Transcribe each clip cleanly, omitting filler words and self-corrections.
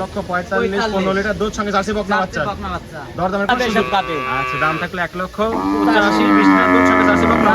1,45,000 15 litre দুধ সঙ্গে jersey বকনা বাচ্চা। দরদামের কোনো সুযোগ? আচ্ছা, দাম থাকলে 1,85,000 20 লিটার দুধ সঙ্গে জার্সি বকনা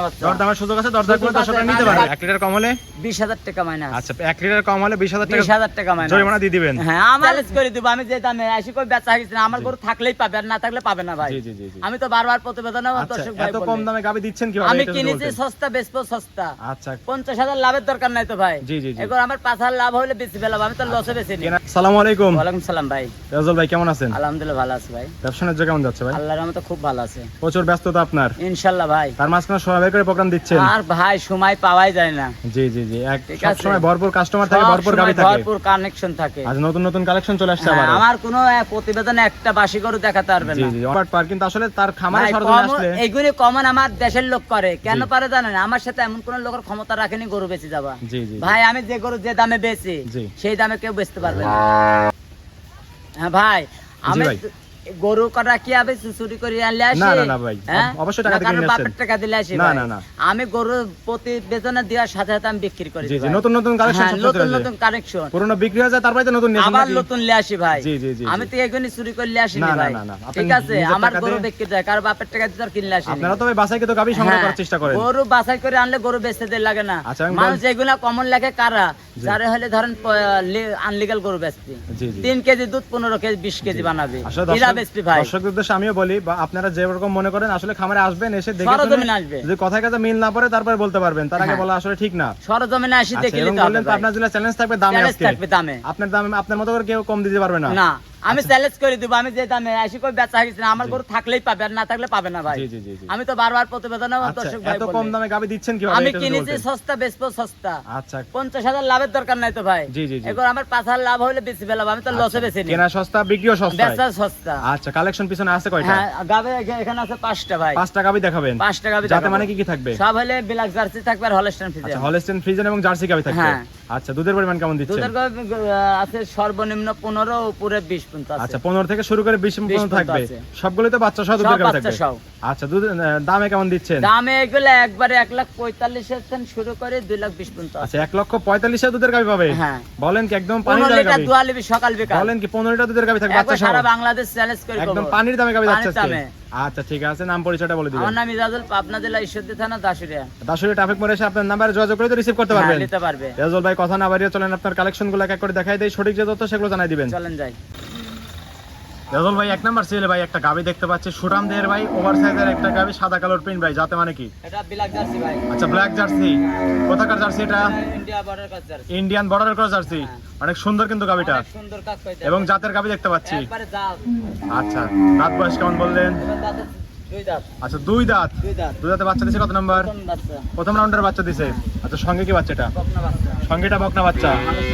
বাচ্চা। দরদামের সুযোগ আছে, দরদাম করে দর্শকরা নিতে পারবে। 1 লিটার কম হলে 20,000 টাকা মাইনাস। আচ্ছা, 1 লিটার কম হলে 20,000 টাকা 20,000 টাকা মাইনাস জরিমানা দিয়ে দিবেন। হ্যাঁ, আমি চ্যালেঞ্জ করে দেব। আমি যে দামে আসি কই বেচা গেছে না, আমার গরু থাকলেই পাবে আর না থাকলে পাবে না ভাই। জি জি জি। আমি তো বারবার প্রতিবেদনে আচ্ছা, দর্শক ভাই এত কম দামে গাবি দিচ্ছেন কিভাবে? আমি এটা যদি কিনেছি বলতেন। সস্তা বেচবো সস্তা। আচ্ছা, 50,000 লাভের দরকার নাই তো ভাই। জি জি জি। এখন আমার 5,000 লাভ হলে বেশি ফেলাবো, আমি তো লসে বেশি নি। আসসালামু আলাইকুম। ওয়ালাইকুম সালাম ভাই। রাজল ভাই কেমন আছেন? আলহামদুলিল্লাহ ভালো আছি ভাই। ব্যবসা বাণিজ্য কেমন যাচ্ছে ভাই? আল্লাহর রহমতে খুব ভালো আছে। প্রচুর ব্যস্ততা আপনার। ইনশাআল্লাহ ভাই। তার মাঝখানে সময় বের করে প্রোগ্রাম দিচ্ছেন। আর ভাই সময় পাওয়াই যায় না। জি জি জি। ঠিক সব আছে। সময় ভরপুর কাস্টমার থাকে, ভরপুর গাবি থাকে, ভরপুর কানেকশন থাকে। আজ নতুন নতুন কালেকশন চলে আসছে হ্যাঁ, আবার। আমার কোনো প্রতিবেদনে একটা বাসি গরু দেখাতে পারবে জি না। জি। অপার পার কিন্তু আসলে তার খামারে ভাই, সরজমিনে আসলে এইগুলি কমন আমার দেশের লোক করে। কেন জি। পারে জানেন? আমার সাথে এমন কোন লোকের ক্ষমতা রাখেনি গরু বেচে যাবা। জি জি। ভাই, আমি যে গরু যে দামে বেচি জি। সেই দামে কেউ বেচতে পারবে না। হ্যাঁ ভাই, আমি ভাই। গরু করা কি আবে চুরি করে আনলে আসি? না, না, না ভাই, হ্যাঁ? অবশ্যই টাকা না, দিয়ে কারোর কিনে বাপের আসছেন। টাকা দিলে আসি না, ভাই। না, না। আমি গরু প্রতিবেদনে দেওয়ার সাথে সাথে আমি বিক্রি করি জি জি। ভাই। নতুন নতুন কালেকশন হ্যাঁ, সব নতুন চলে নতুন কানেকশন। পুরনো বিক্রি হয়ে যায়, তারপরে তো নতুন নিয়ে আসেন আবার নাকি? নতুন নিয়ে আসি ভাই। জি জি জি। আমি তো এগুলি চুরি করলে আসিনি না, না, ভাই। না, না, আপনি ঠিক আছে, নিজের আমার টাকা গরু দিয়ে- বিক্রি যায়, কারো বাপের টাকা দিয়ে তো আর কিনলে আসিনি। আপনারা তবে বাসায় কিন্তু গাবি সংগ্রহ করার চেষ্টা করেন। গরু বাছাই করে আনলে গরু বেচতে দেরি লাগে না। আচ্ছা, আমি মানুষ যেগুলা কমন লেখে কারা জি। যারা হলে ধরেন আনলিগাল গরু বেচতে জি জি। 3 কেজি দুধ 15 কেজি 20 কেজি বানাবে আসলে এরা বেচবে ভাই। দর্শকদের উদ্দেশ্যে আমিও বলি, বা আপনারা যেরকম মনে করেন আসলে খামারে আসবেন, এসে দেখে সরজমিনে শুনে আসবে। যদি কথায় কাছে মিল না পড়ে তারপরে বলতে পারবেন, তার আগে হ্যাঁ। বলা আসলে ঠিক না। সরজমিনে আসি আচ্ছা, দেখে এবং নিতে হবে বললেন তো ভাই। আপনার জন্য চ্যালেঞ্জ থাকবে দামে চ্যালেঞ্জ আজকে। থাকবে দামে। আপনার দামে আপনার মতো করে কেউ কম দিতে পারবে না। না, আমি চ্যালেঞ্জ করে দেব। আমি যে দামে আসি কই বেচা গেছে না, আমার গরু থাকলেই পাবে আর না থাকলে পাবে না ভাই। জি জি জি জি। আমি তো বারবার প্রতিবেদনে আচ্ছা, দর্শক ভাই এত কম দামে গাবি দিচ্ছেন কিভাবে? আমি এটা যদি কিনেছি বলতেন। সস্তা বেচবো সস্তা। আচ্ছা, 50,000 লাভের দরকার নাই তো ভাই। জি জি জি। এখন আমার 5,000 লাভ হলে বেশি ফেলাবো, আমি তো লসে বেশি নি। কেনা সস্তা, বিক্রিও সস্তা। বেচা সস্তা। আচ্ছা, কালেকশন পিছনে আছে কয়টা? হ্যাঁ, গাবে এখানে আছে 5টা ভাই। 5টা গাবি দেখাবেন। 5টা গাবে যাতে মানে কি কি থাকবে? সব হলে ব্ল্যাক জার্সি থাকবে আর হলস্টাইন আচ্ছা, ফ্রিজিয়ান। হলস্টেইন ফ্রিজিয়ান এবং জার্সি গাবি থাকবে। হ্যাঁ। আচ্ছা, দুধের পরিমাণ কেমন দিচ্ছেন? দুধের আছে সর্বনিম্ন 15, উপরে 20 পর্যন্ত আছে। আচ্ছা, 15 থেকে শুরু করে 20 পর্যন্ত থাকবে। আছে। সবগুলোই তো বাচ্চা সহ দুধের সব গাবি বাচ্চা থাকবে। সহ। আচ্ছা, দুধ দামে কেমন দিচ্ছেন? দামে এগুলো একবারে 1,45,000 থেকে শুরু করে 2,20,000 পর্যন্ত আছে। আচ্ছা, 1,45,000 দুধের গাবি পাবে? হ্যাঁ। বলেন কি একদম পানির 15 দামে লিটার গাবি? দুয়া লিবি সকাল বিকাল। বলেন কি 15 লিটার দুধের গাবি থাকবে একবার বাচ্চা সহ? সারা বাংলাদেশ চ্যালেঞ্জ করে একদম বলবো। পানির দামে গাবি যাচ্ছে পানির আজকে? দামে। আচ্ছা, ঠিক আছে, নাম পরিচয়টা বলে দিবেন। আমার নাম ইজাজুল, পাবনা জেলা ঈশ্বরদী থানা দাসুরিয়া। দাসুরি ট্রাফিক মোড়ে এসে আপনার নাম্বারে যোগাযোগ করে তো রিসিভ করতে পারবেন। নিতে পারবে। রেজাউল ভাই কথা না বাড়িয়ে চলেন আপনার কালেকশনগুলো এক এক করে দেখাই দেই, সঠিক যে তথ্য সেগুলো জানাই দিবেন। চলেন যাই। রেজাউল ভাই, 1 নাম্বার সিরিয়ালে ভাই একটা গাবি দেখতে পাচ্ছি, সুঠাম দেহের ভাই, ওভার সাইজের একটা গাবি, সাদা কালার প্রিন্ট ভাই, যাতে মানে কি? এটা ব্ল্যাক জার্সি ভাই। আচ্ছা, ব্ল্যাক জার্সি। কোথাকার জার্সি এটা? ইন্ডিয়া বর্ডার কাজ জার্সি। ইন্ডিয়ান বর্ডারের ক্রস জার্সি। হ্যাঁ। অনেক সুন্দর কিন্তু গাবিটা, অনেক সুন্দর কাজ কইতে। এবং জাতের গাবি দেখতে পাচ্ছি। একবারে জাল। আচ্ছা, দাঁত বয়স কেমন বললেন? এবার দাঁতে 2 দাঁত। আচ্ছা, 2 দাঁত। 2 দাঁত। 2 দাঁতে বাচ্চা দিছে কত নাম্বার? প্রথম বাচ্চা। প্রথম রাউন্ডের বাচ্চা দিছে। আচ্ছা, সঙ্গে কি বাচ্চাটা? বকনা বাচ্চা। সঙ্গেটা বকনা বাচ্চা,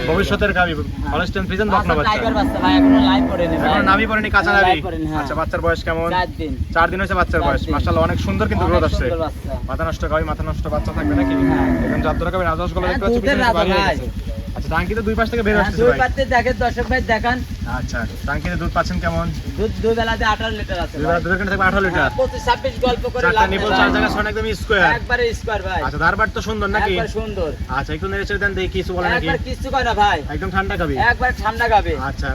ভবিষ্যতের গাবি, হলস্টেইন ফ্রিজিয়ান বকনা বাচ্চা। টাইগার বাচ্চা ভাই, এখনো লাইভ পড়েনি ভাই। এখন নাভি পড়েনি, কাঁচা নাভি। লাইভ পড়েনি, হ্যাঁ। আচ্ছা, বাচ্চার বয়স কেমন? 4 দিন। 4 দিন হয়েছে বাচ্চার 4 বয়স। দিন। মাশাআল্লাহ, অনেক সুন্দর কিন্তু গ্রোথ অনেক আসছে। সুন্দর বাচ্চা। মাথা নষ্ট গাবি, মাথা নষ্ট বাচ্চা থাকবে নাকি? হ্যাঁ। এখন জাত ধরা গাবি রাজহাঁস গুলো দেখতে পাচ্ছি দুধের পিছনে রাজা বাড়ি হয়ে ভাই। গেছে। আচ্ছা, টাঙ্কি তো দুই পাশ থেকে বের হ্যাঁ, আসছে দুই ভাই। পাতে দেখেন দর্শক ভাই দেখান। আচ্ছা, টাঙ্কিতে দুধ পাচ্ছেন কেমন? দুধ দুই বেলাতে 18 লিটার আছে দুই ভাই। বেলা দুধের কাছে থাকবে 18 লিটার। 25-26 গল্প করে চারটা লাভ নেই নিপল, ভাই। 4 জায়গা ছয় একদম স্কয়ার। একবারে স্কয়ার ভাই। আচ্ছা, ধারবাট তো সুন্দর নাকি? একবার সুন্দর। আচ্ছা, একটু নেড়ে চেড়ে দেন দেখি কিছু বলে নাকি? একবার কিছু কয় না ভাই। একদম ঠান্ডা গাবি। একবার ঠান্ডা গাবে। আচ্ছা,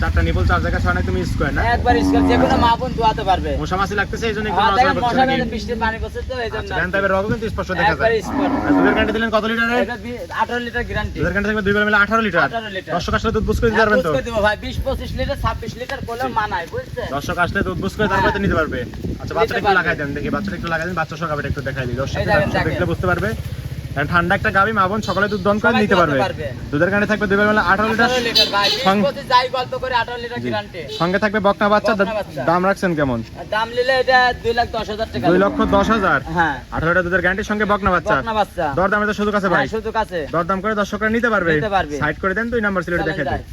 চারটা নিপল, 4 জায়গা ছয় একদম স্কয়ার না? একবার স্কয়ার, যে কোনো মা বোন দোয়াতে পারবে। মশা মাছি লাগতেছে এইজন্য একটু হ্যাঁ, নজর দেখেন রাখতে মশা নাকি? মেরে বৃষ্টির পানি পড়ছে তো এইজন্য। আচ্ছা, ল্যান্ড টাইপের রগও কিন্তু স্পষ্ট দেখা একবার যায়। স্কয়ার। আর দুধের গ্যারান্টি দিলেন কত লিটারে? এটা 18 লিটার গ্যারান্টি। দুধের গ্যারান্টি থাকবে দুই বেলা মিলে 18 লিটার। 18 লিটার। দর্শক আসলে দুধ বুঝ করে দিতে পারবেন তো? বুঝতে দেবো ভাই, 20-25 লিটার 26 লিটার করলেও মানায়, বুঝছেন? দর্শক আসলে দুধ বুঝ করে তারপরে তো নিতে পারবে। আচ্ছা, বাচ্চাটা একটু পারবে। লাগাই দেন দেখি, বাচ্চাটা একটু লাগাই দেন, বাচ্চা সহ গাবিটা একটু দেখাই দিই। দর্শক এই দেখেন, দেখেন। দেখলে বুঝতে পারবে। কারণ ঠান্ডা একটা গাবি, মা বোন সকালে দুধ দন করে সবাই নিতে দোয়াতে পারবে। পারবে। দুধের গ্যারান্টি থাকবে দুই বেলা মিলে 18 লিটার। 18 লিটার ভাই, সঙ্গে- 20-25 যাই গল্প করে 18 লিটার গ্যারান্টি। সঙ্গে থাকবে বকনা বাচ্চা। বকনা বাচ্চা। দাম রাখছেন কেমন? দাম নিলে এটা 2,10,000 টাকা। 2,10,000। হ্যাঁ। 18 লিটার দুধের গ্যারান্টি সঙ্গে বকনা বাচ্চা। বকনা বাচ্চা। দরদামে তো সুযোগ আছে ভাই। হ্যাঁ, সুযোগ আছে। দরদাম করে দর্শকরা নিতে পারবে। নিতে পারবে। সাইড করে দেন, 2 নাম্বার সিলেট চলেন দেখে দেন। যাই।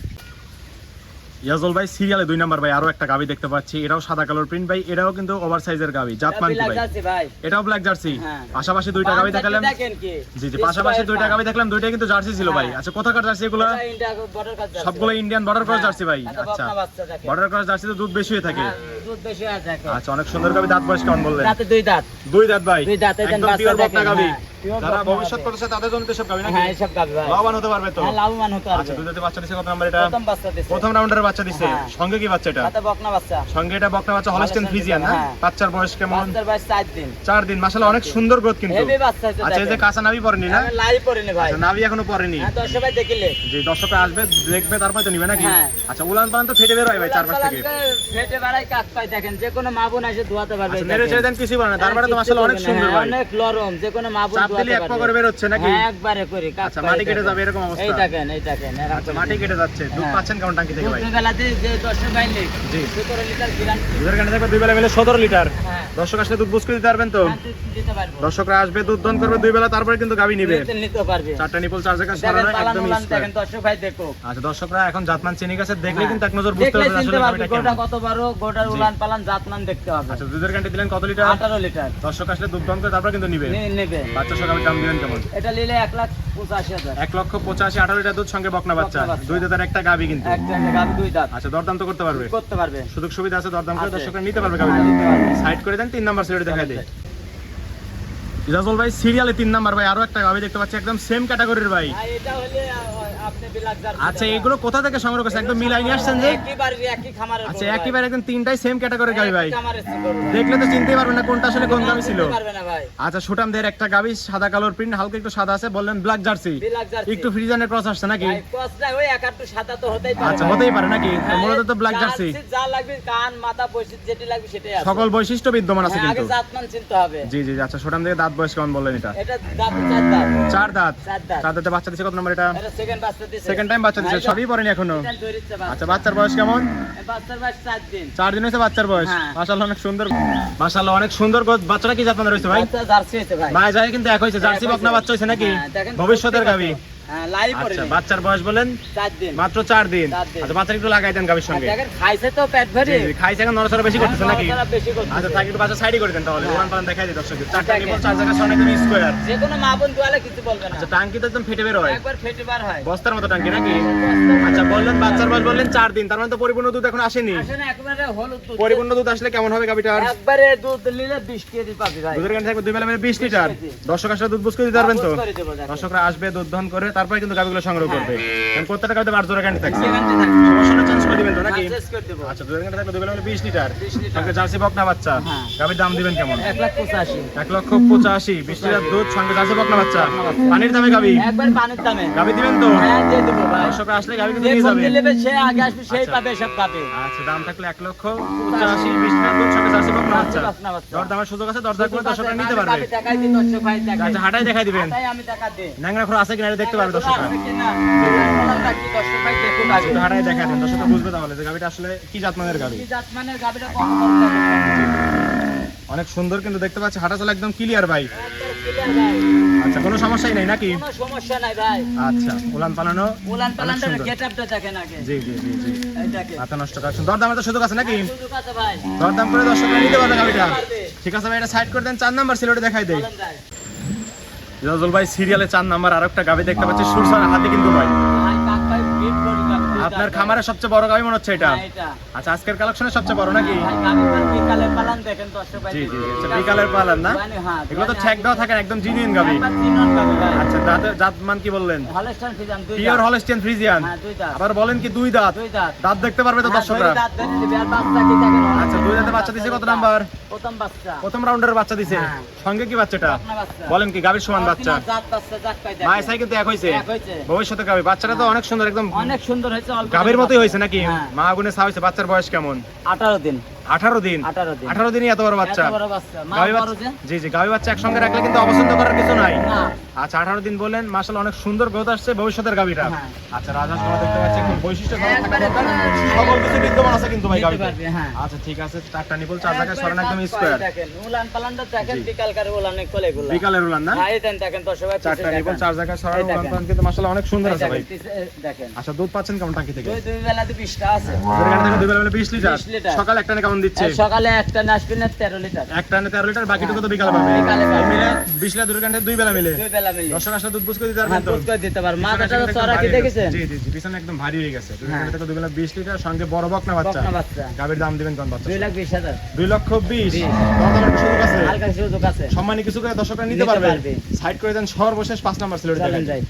ইয়াজল ভাই, সিরিয়ালে 2 নাম্বার ভাই আরো একটা গাবি দেখতে পাচ্ছি, এটাও সাদা কালার প্রিন্ট ভাই, এটাও কিন্তু ওভার সাইজের গাবি, জাত মান কি বিলাক ভাই? যাচ্ছে ভাই। এটাও ব্ল্যাক জার্সি। হ্যাঁ। পাশাপাশি দুইটা গাবি দেখালাম। দেখেন কি? জি জি, পাশাপাশি দুইটা গাবি দেখলাম, দুইটাই কিন্তু জার্সি ছিল ভাই। হ্যাঁ। আচ্ছা, কোথাকার জার্সি এগুলো? এটা ইন্ডিয়া বর্ডার কাজ যাচ্ছে। সবগুলো ইন্ডিয়ান বর্ডার ক্রস হ্যাঁ, জার্সি ভাই। এটা আচ্ছা, বকনা বাচ্চা দেখেন। বর্ডার ক্রস জার্সি তো দুধ বেশি হয়ে থাকে। হ্যাঁ, দুধ বেশি হয়ে থাকে। আচ্ছা, অনেক সুন্দর গাবি, দাঁত বয়স কেমন বললেন? দাঁতে 2 দাঁত। 2 দাঁত ভাই। 2 দাঁত, এই দেন একদম বাচ্চা পিওর বকনা দেখেন, গাবি। হ্যাঁ। Pure যারা বকনা ভবিষ্যৎ গাভী। করতেছে তাদের জন্য তো সব গাবি নাকি? হ্যাঁ এসব গাভী ভাই। লাভবান হতে পারবে তো? হ্যাঁ লাভবান হতে আচ্ছা, পারবে। দুধেতে বাচ্চা দিছে কত নাম্বার এটা? প্রথম বাচ্চা দিছে। প্রথম রাউন্ডের বাচ্চা দিছে। হ্যাঁ। সঙ্গে কি বাচ্চা এটা? হাতে বকনা বাচ্চা। সঙ্গে এটা বকনা বাচ্চা হলস্টেইন Holstein ফ্রিজিয়ান না? হ্যাঁ। বাচ্চার বয়স কেমন? বাচ্চার বয়স 4 দিন। 4 দিন। মাশাআল্লাহ অনেক সুন্দর গ্রোথ কিন্তু। হেভি বাচ্চা হইছে আচ্ছা, এই যে দেখেন। কাঁচা নাভি পড়েনি না? আমি লাইভ পড়িনি ভাই। আচ্ছা, নাভি এখনো পড়েনি। হ্যাঁ দর্শক ভাই দেখিলে। জি, দর্শকরা আসবে দেখবে তারপর তো নিবে নাকি? হ্যাঁ। আচ্ছা, উলান পালান তো ফেটে বের হয় ভাই চারপাশ থেকে। ফেটে বেড়াই কাজ পাই দেখেন, যে কোনো মা বোন এসে ধোয়াতে পারবে। আচ্ছা, নেড়ে চেড়ে দেন কিছুই বলে না। তারপরে তো মাশাআল্লাহ অনেক সুন্দর ভাই। অনেক নরম, যে কোনো মা বোন চাপ ধোয়াতে দিলে এক পা পারবে। করে বের হচ্ছে নাকি? হ্যাঁ একবারে করে কাজ আচ্ছা, পাই মাটি কেটে দেখেন। যাবে এরকম অবস্থা। এই দেখেন এরকম আচ্ছা, করে। মাটি কেটে যাচ্ছে। দুধ হ্যাঁ। পাচ্ছেন কেমন টাঙ্কি থেকে ভাই? দুপুরবেলাতে যে দর্শক ভাই নেই, জি। 17 লিটার গ্যারান্টি। দুধের কানে থাকবে দুই বেলা মিলে 17 লিটার। হ্যাঁ। দর্শক আসলে দুধ বুঝ করে দিতে পারবেন তো? হ্যাঁ, দিতে পারবো। দর্শকরা আসবে দুধ দন করবে দুই বেলা, তারপরে কিন্তু গাবি নিবে। নিতে পারবে। চারটা নিপল চার জায়গা দেখেন সরানো পালান একদম উলান স্কয়ার। দেখেন দর্শক ভাই দেখো। আচ্ছা, দর্শকরা এখন জাতমান চিনি গাছে দেখলে হ্যাঁ। কিন্তু এক নজর বুঝতে দেখলে পারবে চিনতে আসলে পারবে গাবিটা গোটা কেমন। কত বড়, গোটার জি। উলান পালান জাতমান দেখতে হবে। আচ্ছা, দুধের কান্টি দিলেন কত লিটার? 18 লিটার। দর্শক আসলে দুধ দন করে তারপরে কিন্তু নিবে। নেবে। বাচ্চা সহ গাবির দাম দিবেন কেমন? এটা নিলে 1,85,000। 1,85,000 18 লিটার দুধ সঙ্গে বকনা বাচ্চা। বকনা বাচ্চা। দুই দাঁতের একটা গাবি কিন্তু। একটা গাভী 2 দাঁত। আচ্ছা, দরদাম তো করতে পারবে। করতে পারবে। সুযোগ সুবিধা আছে, দরদাম করে আছে। দর্শকরা নিতে পারবে হ্যাঁ, গাবিটা। নিতে পারবে। সাইড করে দেন, 3 নাম্বার সিরিয়াল দেখাই দেয়। ইজাজুল ভাই সিরিয়ালে 3 নাম্বার ভাই আরো একটা গাবি দেখতে পাচ্ছি একদম সেম ক্যাটাগরির ভাই। আর এটা হলে আপনি বিলাকদার। আচ্ছা, এগুলো কোথা থেকে সংগ্রহ করছেন? একদম মিলাই নিয়ে আসছেন যে? একই খামারের। আচ্ছা, একইবার একদম তিনটাই সেম ক্যাটাগরির গাবি ভাই। খামারের গরু। দেখলে তো চিনতেই পারবেন না কোনটা আসলে কোন গাবি ছিল। চিনতে পারবে না ভাই। আচ্ছা, সুটামদের একটা গাবি সাদা কালোর প্রিন্ট, হালকা একটু সাদা আছে, বললেন ব্ল্যাক জার্সি। Black jersey. একটু ফ্রিজানের ক্রস আসছে নাকি? ভাই কসটা ওই 1 সাদা তো হতেই পারে। আচ্ছা, হতেই পারে নাকি? মূলত তো ব্ল্যাক জার্সি। যা লাগবে কান মাথা বৈশিষ্ট্য যেটা লাগবে সেটাই আছে। সকল বৈশিষ্ট্য বিদ্যমান আছে হ্যাঁ, আগে কিন্তু। জাতমান চিনতে হবে। জি জি জি। আচ্ছা, সুটাম থেকে দাঁত বয়স কেমন বললেন এটা? এটা দাঁত 4 দাঁত। 4 দাঁত। 4 দাঁত। 4 দাঁতে বাচ্চা দিছে কত নম্বর এটা? এটা সেকেন্ড বাচ্চা দিছে। সেকেন্ড টাইম বাচ্চা দিছে, সবই পড়েনি এখনো। এটা ধরিচ্ছে বাচ্চা। আচ্ছা, বাচ্চার বয়স কেমন? এই বাচ্চার বয়স 4 দিন। 4 দিন হয়েছে বাচ্চার বয়স। হ্যাঁ। মাশাআল্লাহ অনেক সুন্দর। মাশাআল্লাহ অনেক সুন্দর বাচ্চাটা কি জাত মানের হইছে ভাই? বাচ্চা জার্সি হইছে ভাই। ভাই যায় কিন্তু এক হইছে, জার্সি এক বকনা হইছে। বাচ্চা হইছে নাকি? হ্যাঁ, দেখেন ভবিষ্যতের গাবি। হ্যাঁ, লাইভ পড়ে আচ্ছা, নেই। বাচ্চার বয়স বলেন 4 দিন। মাত্র 4 দিন। 4 দিন। আচ্ছা, বাচ্চা একটু লাগাই দেন গাবির সঙ্গে। দেখেন খাইছে তো পেট ভরে। জি, জি, খাইছে এখন নড়াচড়া বেশি করতেছে নাকি? নড়াচড়া বেশি করতেছে। আচ্ছা, থাকি একটু বাচ্চা সাইডই করে দেন তাহলে। হ্যাঁ। ওয়ান পালান দেখাই দিই দর্শকদের। চারটা দেখেন। নিপল চার জায়গা সরানো একদম স্কয়ার। যে কোনো মা বোন দোয়ালে কিছু বলবে না। আচ্ছা, টাঙ্কি তো একদম ফেটে বের হয়। একবার ফেটে বার হয়। বস্তার মতো টাঙ্কি নাকি? আচ্ছা, বললেন বাচ্চার বয়স বললেন 4 দিন, তার মানে তো পরিপূর্ণ দুধ এখন আসেনি। আসলে একবারে হলুদ দুধ। পরিপূর্ণ দুধ আসলে কেমন হবে গাবিটার? একবারে দুধ নিলে 20 কেজি পাবি ভাই। দুধের কানে থাকবে দুই বেলা মিলে 20 লিটার। 20 কেজি। দর্শক আসলে দুধ বুঝ করে দিতে পারবেন তো? বুঝ করে দেবো দেখেন। দর্শকরা আসবে দুধ দহন করে তারপরে কিন্তু গাবিগুলো সংগ্রহ করবে। কারণ প্রত্যেকটা গাবিতে 12 জোড়া ক্যান্ডি থাকছে। সেখানে থাকবে। সমস্যা চেঞ্জ করে দিবেন তো নাকি? চেঞ্জ করে দেবো। আচ্ছা, দুধের কানে থাকবে দুই বেলা মিলে 20 লিটার। 20 লিটার। সঙ্গে জার্সি বকনা বাচ্চা। হ্যাঁ। গাবির দাম দিবেন কেমন? 1,85,000। 1,85,000 20 লিটার দুধ সঙ্গে জার্সি বকনা বাচ্চা। পানির দামে গাবি। একবার পানির দামে। গাবি দিবেন তো? হ্যাঁ দিয়ে দেবো ভাই। দর্শকরা আসলে গাবি কিন্তু যে নিয়ে ফোন যাবে। দিলে সে আগে আসবে সেই আচ্ছা। পাবে সব পাবে। আচ্ছা, দাম থাকলে 1,85,000 20 লিটার দুধ সঙ্গে জার্সি বকনা বাচ্চা। বকনা বাচ্চা। দরদামের সুযোগ আছে, দরদাম করে দর্শকরা নিতে পারবে। আমি টাকাই দিই দর্শক ভাই টাকা। আচ্ছা, হাঁটাই দেখাই দিবেন। তাই আমি টাকা দিই। ন্যাংরা খোর আছে কিনা এটা দেখতে পারবে দর্শকরা। আছে কিনা? বলাটা কি দর্শক ভাই দেখুন আগে। একটু হাঁটাই দেখাই দেন, দর্শকরা বুঝবে তাহলে যে গাবিটা আসলে কি জাতমানের গাবি। কি জাতমানের গাবিটা কত বড় লাগে। অনেক সুন্দর কিন্তু দেখতে পাচ্ছি, হাঁটা চলা একদম ক্লিয়ার ভাই। একবার ক্লিয়ার ভাই। আচ্ছা, কোনো সমস্যাই নাই নাকি? কোনো সমস্যা নাই ভাই। আচ্ছা, উলান পালানো উলান পালানটার সুন্দর। গেটআপটা দেখেন আগে। জি জি জি জি। এইটাকে। মাথা নষ্ট কাজ। দরদামের তো সুযোগ আছে নাকি? সুযোগ আছে ভাই। দরদাম করে দর্শকরা নিতে পারবে গাবিটা। পারবে। ঠিক আছে ভাই, এটা সাইড করে দেন। 4 নাম্বার সিলেটে দেখাই দেই। বলেন ভাই। রাজুল ভাই সিরিয়ালে 4 নাম্বার আরেকটা গাবি দেখতে পাচ্ছি, সুরসার হাতে কিন্তু ভাই। ভাই কাক ভাই বিট করি গাবি। আপনার খামারের সবচেয়ে বড় গাবি মনে হচ্ছে এটা। হ্যাঁ, এটা। আচ্ছা, আজকের কালেকশনের সবচেয়ে বড় নাকি? ভাই গাবিটার বিকালের পালান দেখেন দর্শক ভাই। জি জি জি। আচ্ছা, বিকালের পালান না? মানে হ্যাঁ। এগুলো তো ঠেক দেওয়া থাকে না, একদম জিনিয়ান গাবি। একবার তিনজন গাবি ভাই। আচ্ছা, জাতমান কি বললেন? Holstein Friesian 2 pure Holstein Friesian. হ্যাঁ 2 দাঁত। আবার বলেন কি 2 দাঁত? 2 দাঁত। দাঁত দেখতে পারবে তো হ্যাঁ, দর্শকরা? 2 দাঁত ধরে দিবি আর বাচ্চা কি দেখেন। আচ্ছা, 2 দাঁতে বাচ্চা দিছে কত নাম্বার? প্রথম বাচ্চা। প্রথম রাউন্ডের বাচ্চা দিছে। হ্যাঁ। সঙ্গে কি বাচ্চাটা? বকনা বাচ্চা। বলেন কি গাবির সমান বাচ্চা? জাত বাচ্চা জাত পাই দেখেন। মায়ের সাই কিন্তু এক হইছে। এক হইছে। ভবিষ্যতে গাবি বাচ্চাটা তো অনেক সুন্দর, একদম অনেক সুন্দর হয়েছে অল্প গাবির দিনের মতোই হইছে বাচ্চা। নাকি? হ্যাঁ। মা আগুনে চা হইছে। বাচ্চার বয়স কেমন? 18 দিন। 18 দিন। 18 দিন। 18 দিনই এত বড় বাচ্চা। এত বড় বাচ্চা। মা গাভী বড় বাচ্চা, যে। জি জি, গাবি বাচ্চা একসঙ্গে রাখলে কিন্তু অপছন্দ করার কিছু নাই। না। আচ্ছা, 18 দিন বলেন, মাশাআল্লাহ অনেক সুন্দর গ্রোথ আসছে ভবিষ্যতের গাবিটা। হ্যাঁ। আচ্ছা, রাজহাঁস গলা দেখতে পাচ্ছি, এখন বৈশিষ্ট্য ভালো থাকা একবারে দরকার। কোনো- সকল কিছু বিদ্যমান আছে কিন্তু ভাই নিতে গাবিতে। পারবে, হ্যাঁ। আচ্ছা, ঠিক আছে, 4টা নিপল 4 জায়গায় সরান একদম একবার স্কয়ার। দেখেন উলান পালানটা দেখেন জি। বিকালকার উলানে কোলে গুলা। বিকালের উলান না? হ্যাঁ এই দেখেন দর্শক ভাই 4টা নিপল 4 জায়গায় সরান এই উলান দেখেন। পালান কিন্তু মাশাআল্লাহ অনেক সুন্দর আছে ভাই। দেখেন আচ্ছা, দুধ পাচ্ছেন কেমন টাঙ্কি থেকে? দুই বেলাতে 20টা আছে। দুধের কানে থেকে দুই বেলা মিলে 20 লিটার। 20 লিটার। সকালে একটা না কেমন দিচ্ছে? সকালে একটা নাসবেন 13 লিটার, একটা 13 লিটার, বাকিটুকু তো বিকালে পাবে। বিকালে পাবে। এই মিলে 20 লিটার দুটো ঘন্টা দুই বেলা মিলে। দুই বেলা মিলে দর্শক আসলে দুধ বুঝ করে দিতে পারবেন হ্যাঁ, তো? দুধ করে দিতে পারো। মাথাটা পিছনে তো একদম চড়া কি ভারী হয়ে দেখেছেন? গেছে। জি জি জি, পিছনে একদম ভারী হয়ে গেছে। দুই হ্যাঁ। ঘন্টা থেকে দুই বেলা 20 লিটার, সঙ্গে বড় বকনা বাচ্চা। বকনা বাচ্চা গাভীর দাম দিবেন কোন বাচ্চা? 2,20,000 2,20,000। দরদামের একটু সুযোগ আছে? হালকা সুযোগ আছে। সম্মানী কিছু করে দর্শকরা নিতে নিতে পারবে। পারবে। সাইড করে দেন, সর্বশেষ 5 নাম্বার ছিল। চলেন যাই।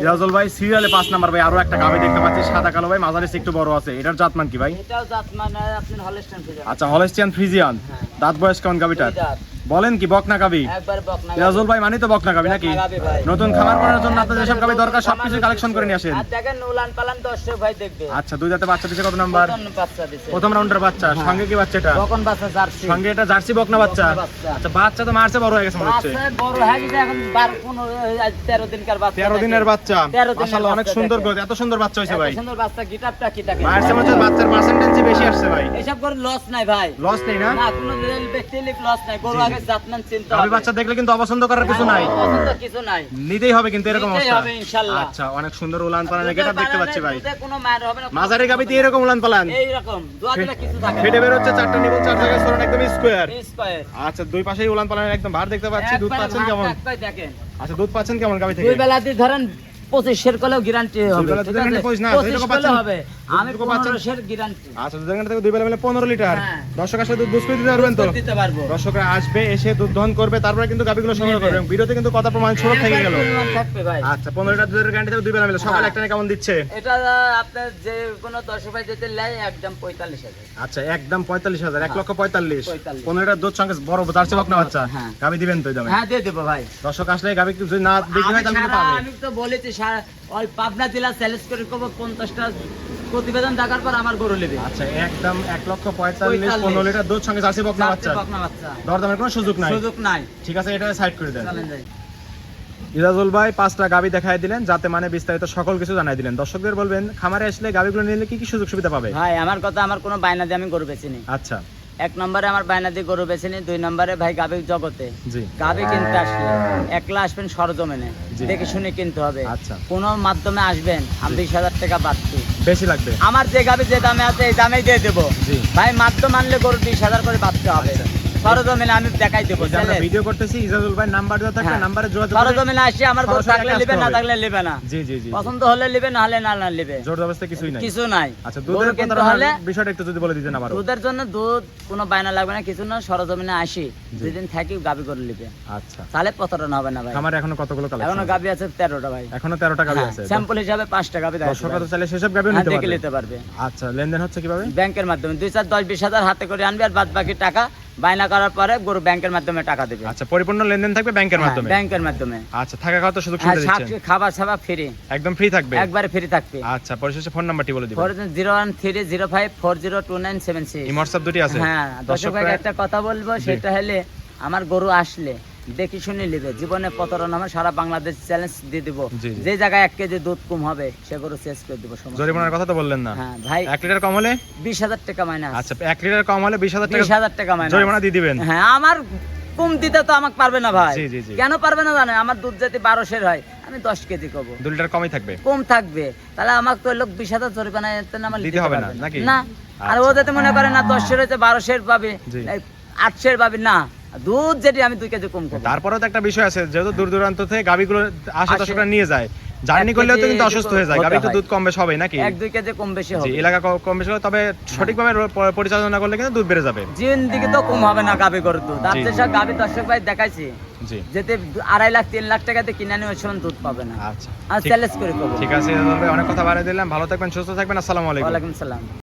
ইরাজুল ভাই সিরিয়ালে 5 নাম্বার ভাই, আরো একটা গাভী দেখতে পাচ্ছি সাদা কালো ভাই, মাঝারি একটু বড় আছে। এটার জাতমান কি ভাই? এটাও জাত মানে আপনি হলস্টাইন ফ্রিজিয়ান। আচ্ছা, হলস্টিয়ান ফ্রিজিয়ান। হ্যাঁ। দাঁত বয়স কেমন গাভীটার? দুই দাঁত। বলেন কি বকনা গাভী? একবার বকনা ইরাজুল ভাই মানে তো বকনা গাভী নাকি? বকনা গাভী ভাই। নতুন খামার করার জন্য আপনাদের যেসব গাভী দরকার সবকিছু কালেকশন করে নিয়ে আসেন। আর দেখেন উলান পালান দর্শক ভাই দেখবে। আচ্ছা, দুই দাঁতে বাচ্চা দিছে কত নাম্বার? প্রথম বাচ্চা দিছে। প্রথম রাউন্ডের বাচ্চা। হ্যাঁ। সঙ্গে কি বাচ্চা এটা? বকন বাচ্চা জার্সি। সঙ্গে এটা জার্সি বকনা বাচ্চা। বকনা বাচ্চা। আচ্ছা, বাচ্চা তো মারছে বড় হয়ে গেছে মনে হচ্ছে। বাচ্চা বড় হয়ে গেছে এখন 13 দিনকার বাচ্চা। 13 দিনের বাচ্চা। 13 দিনের মাশাআল্লাহ, অনেক বাচ্চা সুন্দর দেখেন। গ্রোথ। এত সুন্দর বাচ্চা হইছে ভাই। এত সুন্দর বাচ্চা, গিটারটা কি দেখেন। মারছে মনে হচ্ছে বাচ্চার পার্সেন্টেজ বেশি আসছে ভাই। এসব করে লস নাই ভাই। লস নেই না? না, কোনো ব্যক্তিগত লস নাই। গরু আগে জাতমান চিন্তা গাভী হবে। বাচ্চা দেখলে কিন্তু অপছন্দ করার কিছু নাই। পছন্দ কিছু নাই। নিতেই হবে কিন্তু এরকম নিতেই অবস্থা। হবে ইনশাআল্লাহ। আচ্ছা, অনেক সুন্দর উলান পালানের গেটআপ দেখতে পাচ্ছি ভাই। দুধে কোনো মায়ের হবে না। মাঝারি গাভীতে এরকম উলান পালান। এইরকম দোয়া দিলে কিছু থাকে না। ফেটে বের হচ্ছে, চারটা নিবল, চার জায়গায় সরান একদম স্কয়ার। স্কয়ার। আচ্ছা, দুই পাশেই উলান পালানের একদম ভার দেখতে পাচ্ছি। দুধ পাচ্ছেন কেমন? একবার দেখেন। আচ্ছা, দুধ পাচ্ছেন কেমন গাভী থেকে? দুই বেলা দিয়ে ধরেন 25 কলেও গ্যারান্টি হবে। বেলা দুধের ঠিক আছে? গ্যারান্টি 25 না, 25 দুধ কলে পাচ্ছেন? হবে। আমি দুধ পাচ্ছেন? 15 গ্যারান্টি আচ্ছা, দুধের ঘন্টা থেকে দুই বেলা মিলে 15 লিটার। হ্যাঁ। দর্শক আসলে দুধ বুঝ করে দিতে পারবেন তো? দিতে পারবো। দর্শকরা আসবে, এসে দুধ দহন করবে, তারপরে কিন্তু গাভীগুলো সংগ্রহ করবে। এবং ভিডিওতে কিন্তু কথা প্রমাণ ছোট থেকে গেল। পরিমাণ থাকবে ভাই। আচ্ছা, 15 লিটার দুধের গ্যারান্টি থেকে দুই বেলা মিলে সকাল হ্যাঁ। একটা কেমন দিচ্ছে? এটা আপনার যে কোনো 10 ভাই যেতে লাই একদম 45,000। আচ্ছা, একদম 45,000, 1,45,000। 45,000 15 লিটার দুধ সঙ্গে বড় জার্সি বকনা বাচ্চা। হ্যাঁ। গাভী দিবেন তো এই দামে? হ্যাঁ, দিয়ে দেবো ভাই। দর্শক আসলে গাভী যদি না দেখি হয় তাহলে কিন্তু পাবে। আমি তো বলেছি ওই পাবনা জেলা চ্যালেঞ্জ করে করবো 50টা প্রতিবেদন দেখার পর আমার গরু নেবে। আচ্ছা, একদম 1,45,000, 15 লিটার দুধ সঙ্গে জার্সি বকনা বাচ্চা। বকনা বাচ্চা। দরদামের কোনো সুযোগ নাই। সুযোগ নাই। ঠিক আছে, এটা সাইড করে দেন। চলেন যাই। ইরাজুল ভাই 5টা গাভী দেখাই দিলেন, যাতে মানে বিস্তারিত সকল কিছু জানাই দিলেন। দর্শকদের বলবেন খামারে আসলে গাভীগুলো নিলে কি কি সুযোগ সুবিধা পাবে? ভাই আমার কথা, আমার কোনো বায়না দিয়ে আমি গরু বেচিনি। আচ্ছা, 1 নম্বরে আমার বায়না দিয়ে গরু বেচিনি। 2 নম্বরে ভাই গাভী জগতে জি। গাভী কিনতে আসলে একলা আসবেন সরজমিনে, জি। দেখে শুনে কিনতে হবে। আচ্ছা। কোনো মাধ্যমে আসবেন আমি 20,000 টাকা বাড়তি। বেশি লাগবে? আমার যে গাভী যে দামে আছে এই দামেই দিয়ে দেবো। জি। ভাই মাধ্যম আনলে গরু 20,000 করে বাড়তে হবে। সরজমিনে আমি দেখাই দেবো। যে আমরা ভিডিও করতেছি, ইরাজুল ভাই নাম্বার দেওয়া থাকবে, হ্যাঁ। নাম্বারে যোগাযোগ করে। সরজমিনে আসি, আমার গরু সরাসরি থাকলে আসতে নেবে, না হবে। থাকলে নেবে না। জি জি জি। পছন্দ হলে নেবে, না হলে না নেবে। জোর জবরদস্তি কিছুই নাই। কিছু নাই। আচ্ছা, গরু দুধের কিনতে কথা হলে বিষয়টা একটু যদি বলে দিতেন আমারও। দুধের জন্য দুধ কোনো বায়না লাগবে না, কিছু না। সরজমিনে আসি, জি। 2 দিন থাকি গাভী গরু নেবে, আচ্ছা, তাহলে প্রতারণা হবে না ভাই। আমার এখনো কতগুলো কালেকশন? এখনো গাভী আছে 13টা ভাই। এখনো 13টা গাভী আছে। স্যাম্পল হিসাবে 5টা গাভী দেখাচ্ছি দর্শকরা তো ভাই। চাইলে সেসব গাভীও হ্যাঁ, নিতে দেখে পারবে। নিতে পারবে। আচ্ছা, লেনদেন হচ্ছে কিভাবে? ব্যাংকের মাধ্যমে 2, 4, 10, 20,000 হাতে করে আনবে, আর বাদ বাকি টাকা বায়না করার পরে গরু ব্যাংকের মাধ্যমে টাকা দেবে। আচ্ছা, পরিপূর্ণ লেনদেন থাকবে ব্যাংকের হ্যাঁ, মাধ্যমে? ব্যাংকের মাধ্যমে। আচ্ছা, থাকা খাওয়া তো সুযোগ হ্যাঁ, সুবিধা দিচ্ছেন? খাবার সাবা ফ্রি, একদম ফ্রি থাকবে? একবারে ফ্রি থাকবে। আচ্ছা, পরিশেষে ফোন নাম্বারটি বলে দিবেন। 01305402976। এই হোয়াটসঅ্যাপ দুটি আছে? হ্যাঁ, দর্শক ভাই একটা কথা বলবো, জি। সেটা হলে আমার গরু আসলে দেখি শুনে নেবে। জীবনে প্রতারণা হবে, সারা বাংলাদেশ চ্যালেঞ্জ দিয়ে দিব। জি, জি। যে জায়গায় 1 কেজি দুধ কম হবে সে গরু শেষ করে দিব। জরিমানার কথা তো বললেন না? হ্যাঁ ভাই, 1 লিটার কম হলে? 20,000 টাকা মাইনাস। আচ্ছা, 1 লিটার কম হলে 20,000 টাকা 20,000 টাকা মাইনাস জরিমানা দিয়ে দিবেন? হ্যাঁ, আমার কম দিতে তো আমাকে পারবে না ভাই। জি, জি, জি। কেন পারবে না জানেন? আমার দুধ যদি 1200 হয় আমি 10 কেজি করবো, 2 লিটার কমই থাকবে? কম থাকবে। তাহলে আমাকে তো লোক 20,000 জরিমানা আমার দিতে হবে না, নাকি? না। আর ও যাতে মনে করে না 10 হয়েছে 1200 পাবে, জি। 800 পাবে না। দুধ যেটি আমি 2 কেজি কম করবো। তারপরেও তো একটা বিষয় আছে, যেহেতু দূর দূরান্ত থেকে গাভীগুলো আসে, আসে। দর্শকরা নিয়ে যায়, জার্নি 1 করলেও তো কেজি কিন্তু অসুস্থ হয়ে যায়। হতে গাভী তো হয়। দুধ কম বেশি হবে নাকি? 1-2 কেজি কম বেশি জি, হবে। এলাকা কম বেশি হলে, তবে সঠিকভাবে পরিচালনা করলে কিন্তু দুধ বেড়ে যাবে। জীবন দিকে তো কম হবে না গাভী গরুর দুধ। আর জি, যেসব গাভী দর্শক ভাই দেখাইছি, জি। যেতে 2.5 লাখ 3 লাখ টাকাতে কিনে নিয়ে ওই দুধ পাবে না। আচ্ছা, আর ঠিক- চ্যালেঞ্জ করে করবো। ঠিক আছে, অনেক কথা বাড়িয়ে দিলাম। ভালো থাকবেন, সুস্থ থাকবেন। আসসালামু আলাইকুম। ওয়ালাইকুম সালাম।